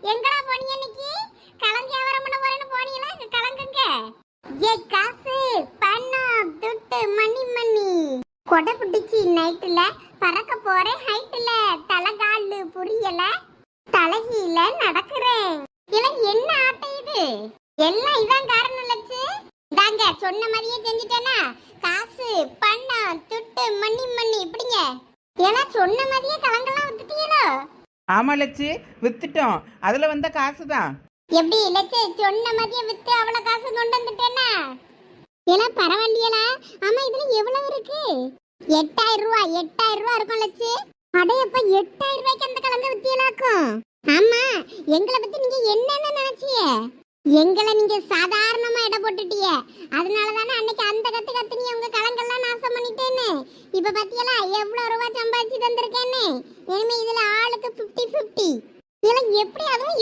எங்கடா போனீங்க இன்னைக்கு? கலங்க வியாபாரம் பண்ண போறேன்னு போனீங்களா? கலங்குங்க. ஏ காசு, பணம், துட்டு, மணி மணி. கொடை பிடிச்சி நைட்டுல பறக்க போறேன் ஹைட்டுல. தலகாலு புரியல, தலைகீழ நடக்கிறேன். இல்ல என்ன ஆட்டம் இது? எல்லாம் இதான் காரணம் லட்சு. இதாங்க சொன்ன மாதிரியே செஞ்சுட்டேனா? காசு, பணம், துட்டு, மணி மணி இப்படிங்க. எல்லாம் சொன்ன மாதிரியே கலங்கெல்லாம் வித்துட்டீங்களோ? ஆமா லட்சு, வித்துட்டோம். அதுல வந்த காசு தான். எப்படி லட்சு சொன்ன மாதிரியே வித்து அவ்வளவு காசு கொண்டு வந்துட்டேனா? எல்லாம் பரவாயில்லையலா? ஆமா இதுல எவ்வளவு இருக்கு? 8000 ரூபாய். 8000 ரூபாய் இருக்கும் லட்சு. அடையப்ப 8000 ரூபாய்க்கு அந்த கலங்க வித்தியலாக்கும். ஆமா, எங்களை பத்தி நீங்க என்னன்னு நினைச்சீங்க? எங்களை நீங்க சாதாரணமா இட போட்டுட்டீங்க. அதனாலதானே அன்னைக்கு அந்த கத்து கத்து நீ உங்க கலங்கெல்லாம் நாசம் பண்ணிட்டேன்னு. இப்ப பாத்தியலா எவ்வளவு ரூபாய் சம்பாதிச்சு தந்திருக்கேன்னு. இனிமே இதுல ஆளுக்கு 50-50. இதெல்லாம் எப்படி அதுவும்